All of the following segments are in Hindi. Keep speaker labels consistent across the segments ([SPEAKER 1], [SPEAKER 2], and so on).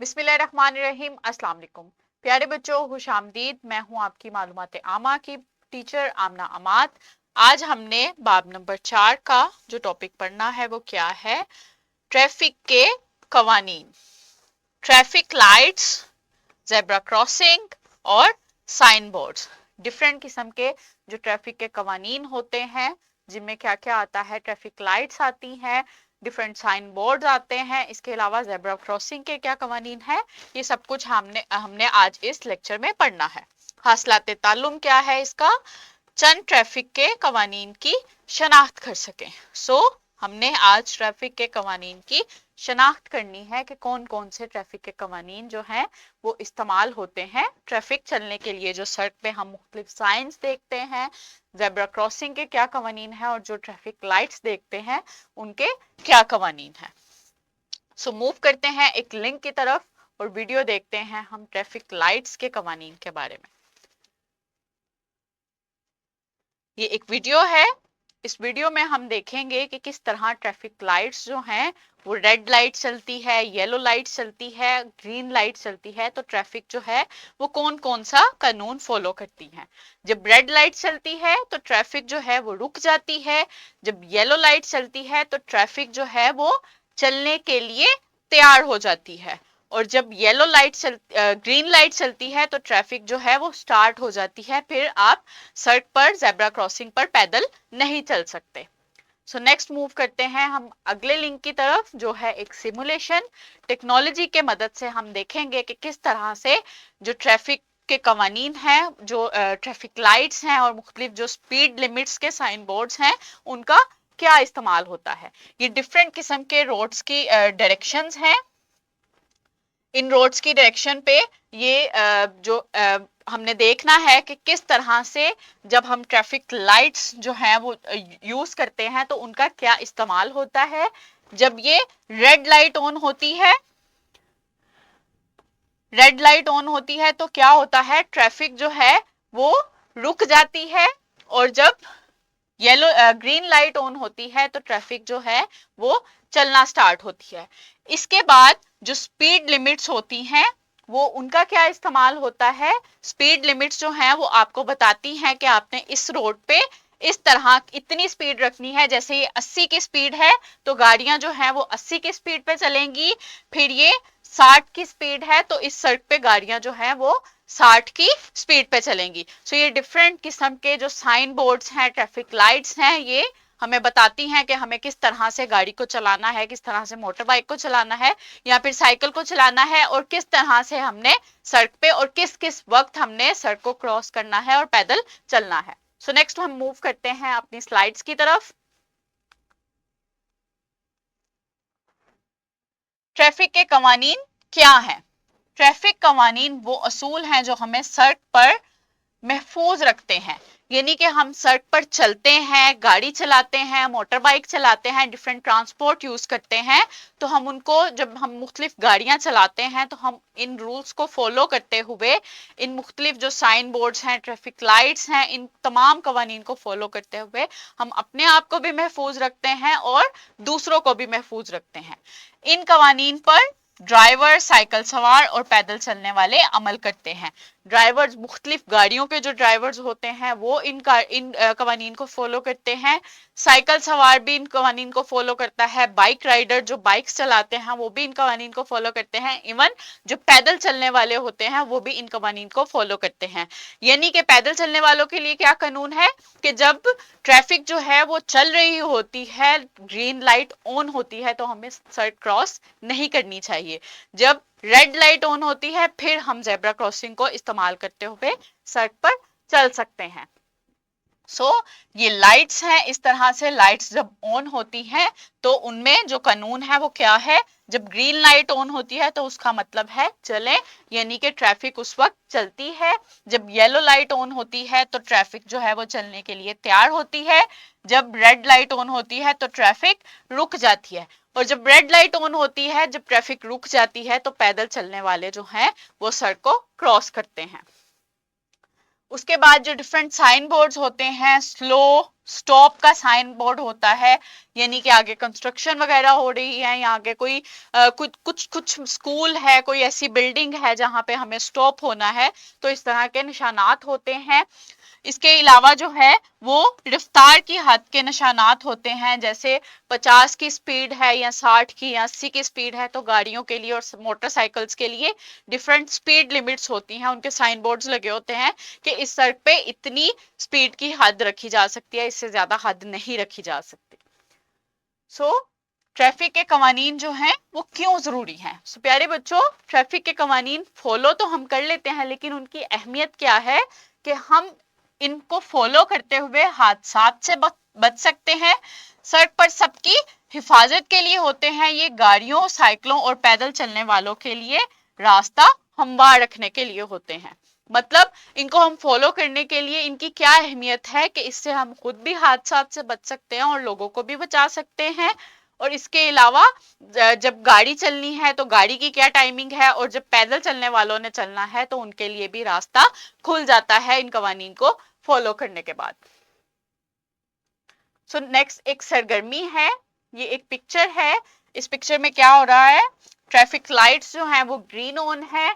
[SPEAKER 1] बिस्मिल्लाहिर्रहमानिर्रहीम। अस्सलाम वालेकुम प्यारे बच्चों, खुश आमदीद। मैं हूं आपकी मालूमात आमा की टीचर आमना अमात। आज हमने बाब नंबर 4 का जो टॉपिक पढ़ना है वो क्या है, ट्रैफिक के कवानीन, ट्रैफिक लाइट्स, जेब्रा क्रॉसिंग और साइन बोर्ड्स। डिफरेंट किस्म के जो ट्रैफिक के कवानीन होते हैं, जिनमें क्या क्या आता है, ट्रैफिक लाइट्स आती हैं, डिफरेंट साइन बोर्ड आते हैं, इसके अलावा जेब्रा क्रॉसिंग के क्या कवानीन है, ये सब कुछ हमने आज इस लेक्चर में पढ़ना है। हासिलात ताल्लुम क्या है इसका, चंद ट्रैफिक के कवानीन की शनाख्त कर सकें। हमने आज ट्रैफिक के कवानीन की शनाख्त करनी है कि कौन कौन से ट्रैफिक के कवानीन जो हैं वो इस्तेमाल होते हैं ट्रैफिक चलने के लिए। जो सड़क पे हम मुख्तलिफ साइंस देखते हैं, जेब्रा क्रॉसिंग के क्या कवानीन है, और जो ट्रैफिक लाइट्स देखते हैं उनके क्या कवानीन है। मूव करते हैं एक लिंक की तरफ और वीडियो देखते हैं हम ट्रैफिक लाइट्स के कवानीन के बारे में। ये एक वीडियो है। इस वीडियो में हम देखेंगे कि किस तरह ट्रैफिक लाइट्स जो हैं वो रेड लाइट चलती है, येलो लाइट चलती है, ग्रीन लाइट चलती है, तो ट्रैफिक जो है वो कौन कौन सा कानून फॉलो करती है। जब रेड लाइट चलती है तो ट्रैफिक जो है वो रुक जाती है। जब येलो लाइट चलती है तो ट्रैफिक जो है वो चलने के लिए तैयार हो जाती है। और जब येलो लाइट ग्रीन लाइट चलती है तो ट्रैफिक जो है वो स्टार्ट हो जाती है, फिर आप सड़क पर जेब्रा क्रॉसिंग पर पैदल नहीं चल सकते। नेक्स्ट मूव करते हैं हम अगले लिंक की तरफ, जो है एक सिमुलेशन। टेक्नोलॉजी के मदद से हम देखेंगे कि किस तरह से जो ट्रैफिक के कवानीन हैं, जो ट्रैफिक लाइट्स हैं और मुख्तलिफ जो स्पीड लिमिट्स के साइन बोर्ड्स हैं, उनका क्या इस्तेमाल होता है। ये डिफरेंट किस्म के रोड्स की डायरेक्शंस हैं। इन रोड्स की डायरेक्शन पे ये हमने देखना है कि किस तरह से जब हम ट्रैफिक लाइट्स जो हैं वो यूज करते हैं तो उनका क्या इस्तेमाल होता है। जब ये रेड लाइट ऑन होती है, रेड लाइट ऑन होती है तो क्या होता है, ट्रैफिक जो है वो रुक जाती है। और जब ग्रीन लाइट ऑन होती है तो ट्रैफिक जो है वो चलना स्टार्ट होती है। इसके बाद जो स्पीड लिमिट्स होती हैं वो उनका क्या इस्तेमाल होता है। स्पीड लिमिट्स जो हैं वो आपको बताती हैं कि आपने इस रोड पे इस तरह इतनी स्पीड रखनी है। जैसे ये 80 की स्पीड है तो गाड़ियां जो हैं वो 80 की स्पीड पे चलेंगी। फिर ये 60 की स्पीड है तो इस सड़क पे गाड़ियां जो हैं वो 60 की स्पीड पे चलेंगी। ये डिफरेंट किस्म के जो साइन बोर्ड्स हैं, ट्रैफिक लाइट्स हैं, ये हमें बताती हैं कि हमें किस तरह से गाड़ी को चलाना है, किस तरह से मोटर बाइक को चलाना है या फिर साइकिल को चलाना है, और किस तरह से हमने सड़क पे और किस किस वक्त हमने सड़क को क्रॉस करना है और पैदल चलना है। नेक्स्ट हम मूव करते हैं अपनी स्लाइड्स की तरफ। ट्रैफिक के कवानीन क्या है। ट्रैफिक कवानीन वो असूल हैं जो हमें सड़क पर महफूज रखते हैं। यानी कि हम सड़क पर चलते हैं, गाड़ी चलाते हैं, मोटर बाइक चलाते हैं, डिफरेंट ट्रांसपोर्ट यूज करते हैं, तो हम उनको जब हम मुख्तलिफ गाड़ियां चलाते हैं तो हम इन रूल्स को फॉलो करते हुए, इन मुख्तलिफ जो साइन बोर्ड्स हैं, ट्रैफिक लाइट्स हैं, इन तमाम कवानीन को फॉलो करते हुए हम अपने आप को भी महफूज रखते हैं और दूसरों को भी महफूज रखते हैं। इन कवानीन पर ड्राइवर, साइकिल सवार और पैदल चलने वाले अमल करते हैं। ड्राइवर्स, मुख्तलिफ गाड़ियों के जो ड्राइवर्स होते हैं वो इन कवानीन को फॉलो करते हैं। साइकिल सवार भी इन कवानीन को फॉलो करता है। बाइक राइडर जो बाइक्स चलाते हैं वो भी इन कवानीन को फॉलो करते हैं। इवन जो पैदल चलने वाले होते हैं वो भी इन कवानीन को फॉलो करते हैं। यानी कि पैदल चलने वालों के लिए क्या कानून है कि जब ट्रैफिक जो है वो चल रही होती है, ग्रीन लाइट ऑन होती है, तो हमें सड़क क्रॉस नहीं करनी चाहिए। जब रेड लाइट ऑन होती है फिर हम जेब्रा क्रॉसिंग को इस्तेमाल करते हुए सड़क पर चल सकते हैं। ये लाइट्स हैं, इस तरह से लाइट्स जब ऑन होती हैं तो उनमें जो कानून है वो क्या है। जब ग्रीन लाइट ऑन होती है तो उसका मतलब है चलें, यानी कि ट्रैफिक उस वक्त चलती है। जब येलो लाइट ऑन होती है तो ट्रैफिक जो है वो चलने के लिए तैयार होती है। जब रेड लाइट ऑन होती है तो ट्रैफिक रुक जाती है। और जब रेड लाइट ऑन होती है, जब ट्रैफिक रुक जाती है, तो पैदल चलने वाले जो हैं वो सड़क को क्रॉस करते हैं। उसके बाद जो डिफरेंट साइन बोर्ड्स होते हैं, स्लो, स्टॉप का साइन बोर्ड होता है, यानी कि आगे कंस्ट्रक्शन वगैरह हो रही है या आगे कोई कुछ कुछ कुछ स्कूल है, कोई ऐसी बिल्डिंग है जहां पे हमें स्टॉप होना है, तो इस तरह के निशानात होते हैं। इसके अलावा जो है वो रफ्तार की हद के निशानात होते हैं, जैसे 50 की स्पीड है या 60 की या 80 की स्पीड है, तो गाड़ियों के लिए और मोटरसाइकिल्स के लिए डिफरेंट स्पीड लिमिट्स होती हैं, उनके साइन बोर्ड्स लगे होते हैं कि इस सड़क पे इतनी स्पीड की हद रखी जा सकती है, इससे ज्यादा हद नहीं रखी जा सकती। ट्रैफिक के कवानीन जो हैं वो क्यों जरूरी हैं? प्यारे बच्चों, ट्रैफिक के कवानीन फॉलो तो हम कर लेते हैं, लेकिन उनकी अहमियत क्या है कि हम इनको फॉलो करते हुए हादसात से बच सकते हैं। सड़क पर सबकी हिफाजत के लिए होते हैं ये, गाड़ियों, साइकिलों और पैदल चलने वालों के लिए रास्ता हमवार रखने के लिए होते हैं। मतलब इनको हम फॉलो करने के लिए इनकी क्या अहमियत है कि इससे हम खुद भी हादसात से बच सकते हैं और लोगों को भी बचा सकते हैं। और इसके अलावा जब गाड़ी चलनी है तो गाड़ी की क्या टाइमिंग है, और जब पैदल चलने वालों ने चलना है तो उनके लिए भी रास्ता खुल जाता है इन कवानीन को फॉलो करने के बाद। नेक्स्ट एक सरगर्मी है, ये एक पिक्चर है। इस पिक्चर में क्या हो रहा है? ट्रैफिक लाइट्स जो हैं वो ग्रीन ऑन है,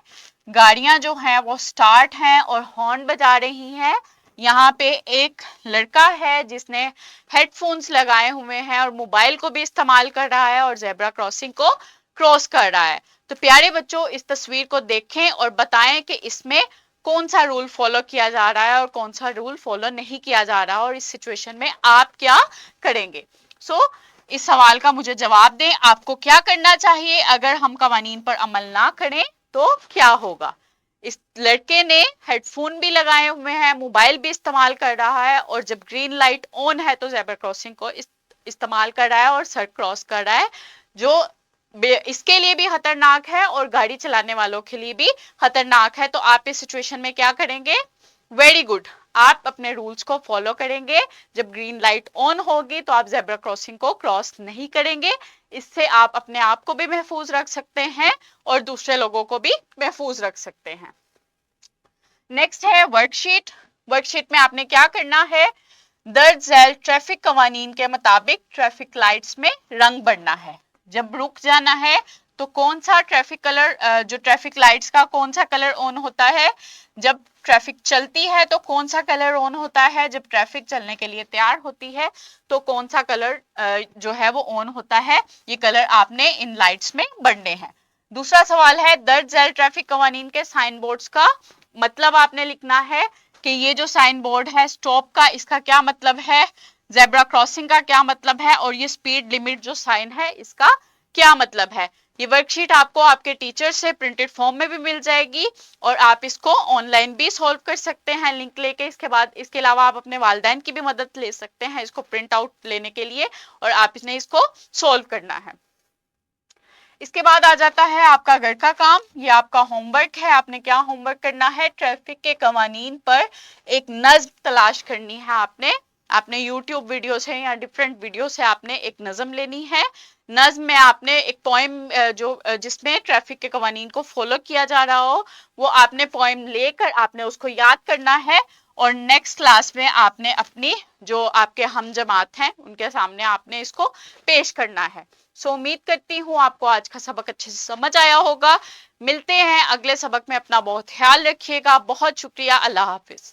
[SPEAKER 1] गाड़ियां जो हैं वो स्टार्ट हैं और हॉर्न बजा रही हैं। यहाँ पे एक लड़का है जिसने हेडफोन्स लगाए हुए हैं और मोबाइल को भी इस्तेमाल कर रहा है और जेब्रा क्रॉसिंग को क्रॉस कर रहा है। तो प्यारे बच्चों, इस तस्वीर को देखें और बताएं कि इसमें कौन सा रूल फॉलो किया जा रहा है और कौन सा रूल फॉलो नहीं किया जा रहा, और इस सिचुएशन में आप क्या करेंगे। इस सवाल का मुझे जवाब दें, आपको क्या करना चाहिए अगर हम कवानीन पर अमल ना करें तो क्या होगा। इस लड़के ने हेडफोन भी लगाए हुए हैं, मोबाइल भी इस्तेमाल कर रहा है, और जब ग्रीन लाइट ऑन है तो ज़ेब्रा क्रॉसिंग को इस्तेमाल कर रहा है और सड़क क्रॉस कर रहा है, जो इसके लिए भी खतरनाक है और गाड़ी चलाने वालों के लिए भी खतरनाक है। तो आप इस सिचुएशन में क्या करेंगे? वेरी गुड, आप अपने रूल्स को फॉलो करेंगे। जब ग्रीन लाइट ऑन होगी तो आप जेब्रा क्रॉसिंग को क्रॉस नहीं करेंगे। इससे आप अपने आप को भी महफूज रख सकते हैं और दूसरे लोगों को भी महफूज रख सकते हैं। नेक्स्ट है वर्कशीट। वर्कशीट में आपने क्या करना है? दर्ज झैल ट्रैफिक कवानीन के मुताबिक ट्रैफिक लाइट्स में रंग भरना है। जब रुक जाना है तो कौन सा ट्रैफिक कलर, जो ट्रैफिक लाइट्स का कौन सा कलर ऑन होता है? जब ट्रैफिक चलती है तो कौन सा कलर ऑन होता है? जब ट्रैफिक चलने के लिए तैयार होती है तो कौन सा कलर जो है वो ऑन होता है? ये कलर आपने इन लाइट्स में भरने हैं। दूसरा सवाल है, दर्ज झैल ट्रैफिक कवानीन के साइन बोर्ड्स का मतलब आपने लिखना है कि ये जो साइन बोर्ड है स्टॉप का, इसका क्या मतलब है, जेब्रा क्रॉसिंग का क्या मतलब है, और ये स्पीड लिमिट जो साइन है इसका क्या मतलब है। ये वर्कशीट आपको आपके टीचर से प्रिंटेड फॉर्म में भी मिल जाएगी और आप इसको ऑनलाइन भी सॉल्व कर सकते हैं लिंक लेके। इसके अलावा आप अपने वालिदैन की भी मदद ले सकते हैं इसको प्रिंट आउट लेने के लिए, और आप इसको सॉल्व करना है। इसके बाद आ जाता है आपका घर का काम। ये आपका होमवर्क है। आपने क्या होमवर्क करना है? ट्रैफिक के कवानीन पर एक नज्म तलाश करनी है। आपने YouTube वीडियो से या डिफरेंट वीडियो से आपने एक नज्म लेनी है। नज्म में आपने एक पोएम जिसमें ट्रैफिक के कवानीन को फॉलो किया जा रहा हो, वो आपने पोएम लेकर आपने उसको याद करना है, और नेक्स्ट क्लास में आपने अपनी जो आपके हम जमात हैं उनके सामने आपने इसको पेश करना है। उम्मीद करती हूँ आपको आज का सबक अच्छे से समझ आया होगा। मिलते हैं अगले सबक में। अपना बहुत ख्याल रखिएगा। बहुत शुक्रिया। अल्लाह हाफिज।